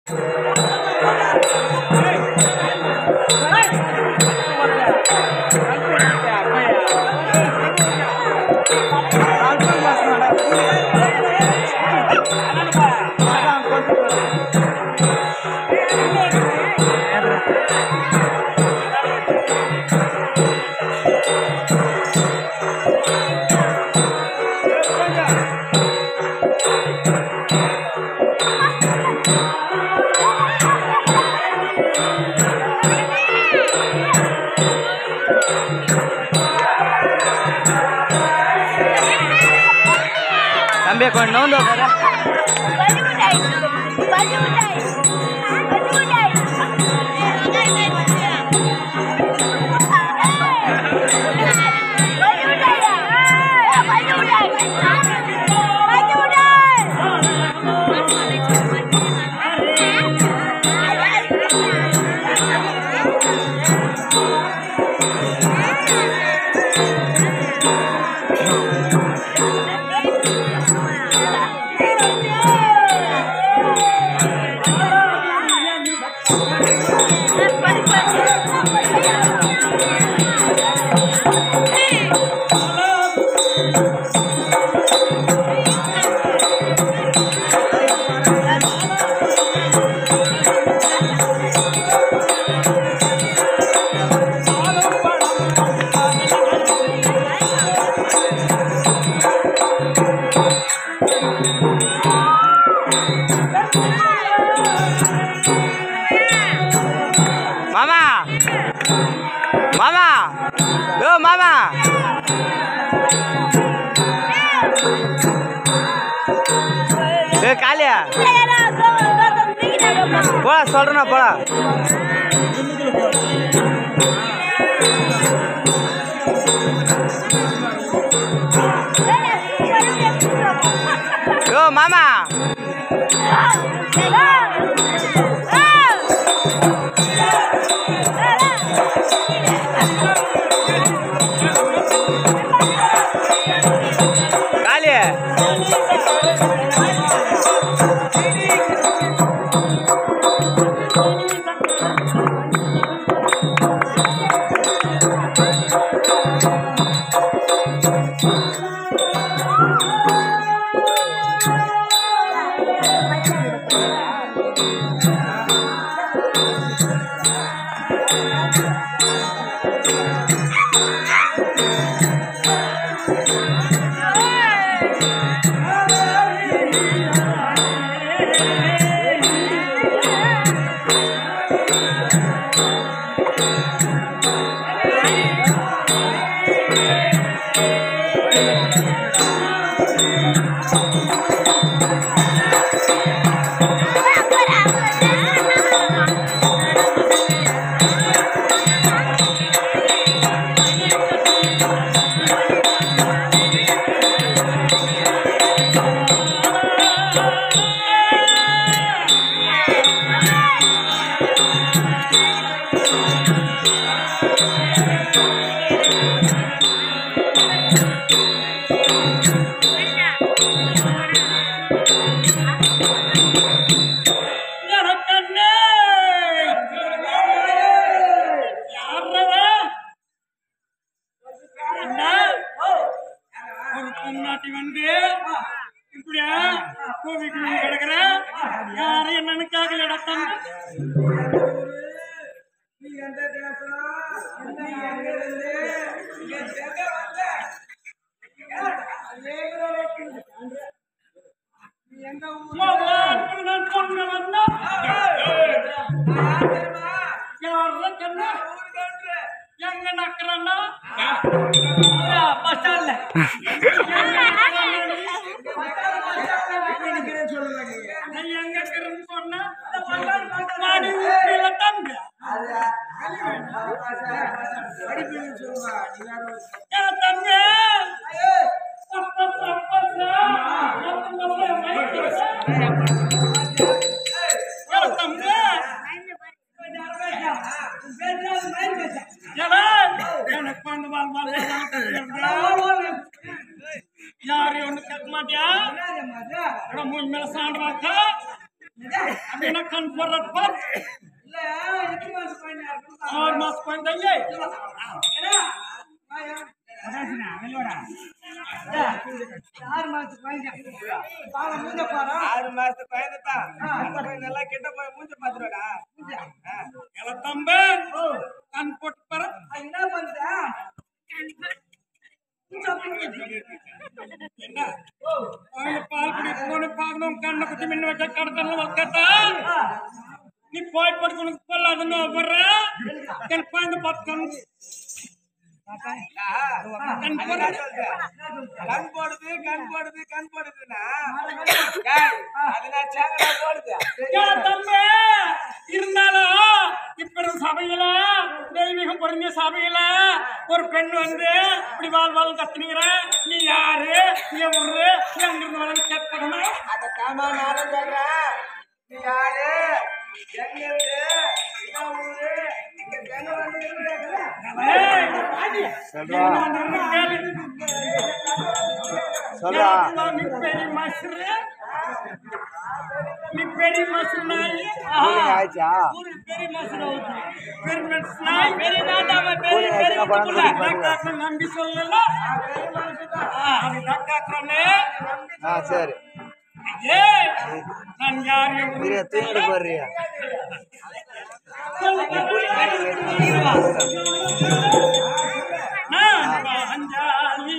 Ambil kau nonton pada. Mama, mama, go mama. Kalia. Bola, solra bola. Go mama. போடுறப்ப இல்ல 6 மாசம் குழந்தைங்க 6 மாசத்து பையன் பாவம் மூஞ்ச பாரு 6 மாசத்து பையன் தான் நல்லா கிட்ட போய் மூஞ்ச பாத்துறடா தம்பி கண் போட்டு பாரு என்ன பண்ற என்ன பால் குடி போன பாக்கணும் கண்ணை குத்தி மின்ன வச்ச கடத்தல வக்கட்டா நீ போய் படுக்கணும் கொள்ளாதுன்னு வர்ற என் குழந்தை பார்த்து கண் போடுது தம்பி இருந்தாலும் இப்ப சபையில தெய்வீகம் பொருந்திய சபையில ஒரு பெண் வந்து இப்படி வாழ் கத்துனீங்கிற நீ யாரு நீ ஊரு நீ அங்கிருந்து வளர்ந்து கேட்கணும் அதத்தாமா நானும் சொல்றேன் நீ யாரு எங்கிருந்து என்ன ஊரு இங்க ஜன வந்து சொல்றா நீ பெரிய மசூர் நாய் ஆயிச்சா பெரிய மசூர் நாய் பெரிய நம்பி சொல்லல சரி நான் யாரையும் தூங்கிட்டு போடுறியா அஞ்சாலி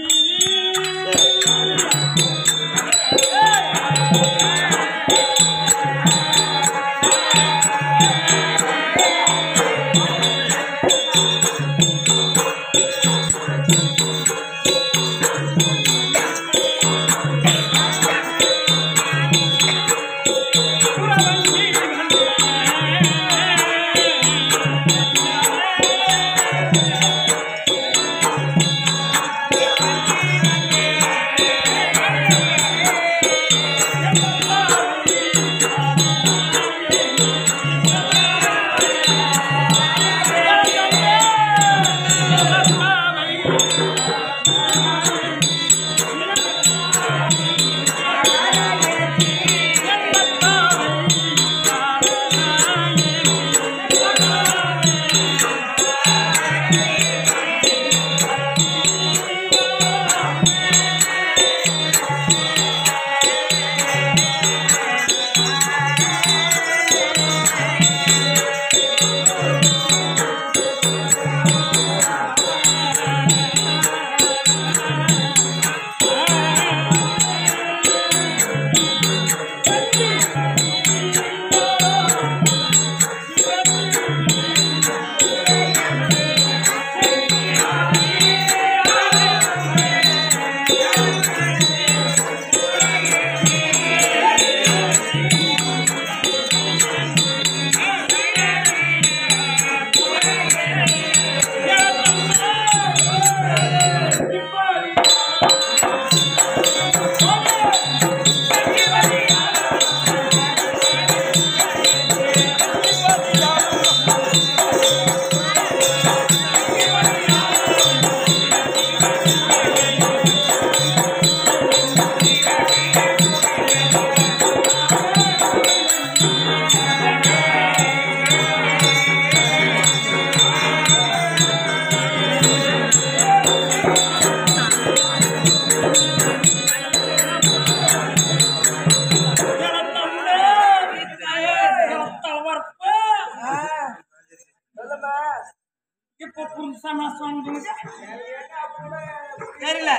தெரியல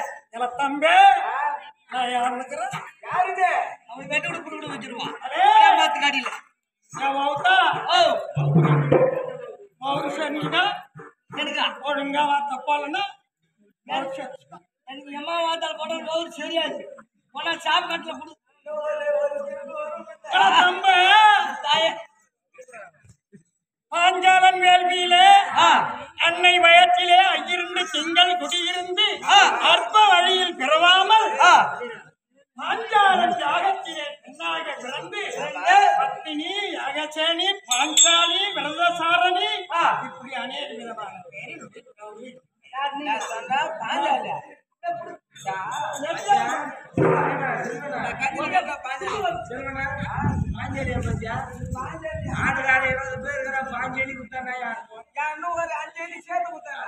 தம்பி நான் யாருக்கிறேன் யாருது அவன் வெட்டு விட புடு வச்சிருவான் பார்த்து காட்டில எனக்கா ஒழுங்கா தப்பாலன்னா எனக்கு எம்மா வாத்தால் போட்டா கவுரு சரியாது போனா சாப் கட்டில புடு தம்பி தாயே பாஞ்சாலன் வேள்வியிலே அன்னை வயற்றிலே ஐயிருந்து திங்கள் குடியிருந்து அற்ப வழியில் பிறவாமல் பாஞ்சாலன் யாகத்திலே பெண்ணாக பிறந்து பத்தினி அகச்சேனி பாஞ்சாலி விரதசாரணி இப்படி அநேக விதமான ஆட்டுக்கார 20 பேர் இருக்கிற பாஞ்சேலி குத்தானா இன்னும் ஒரு 5 அடி சேர்த்து குத்தானா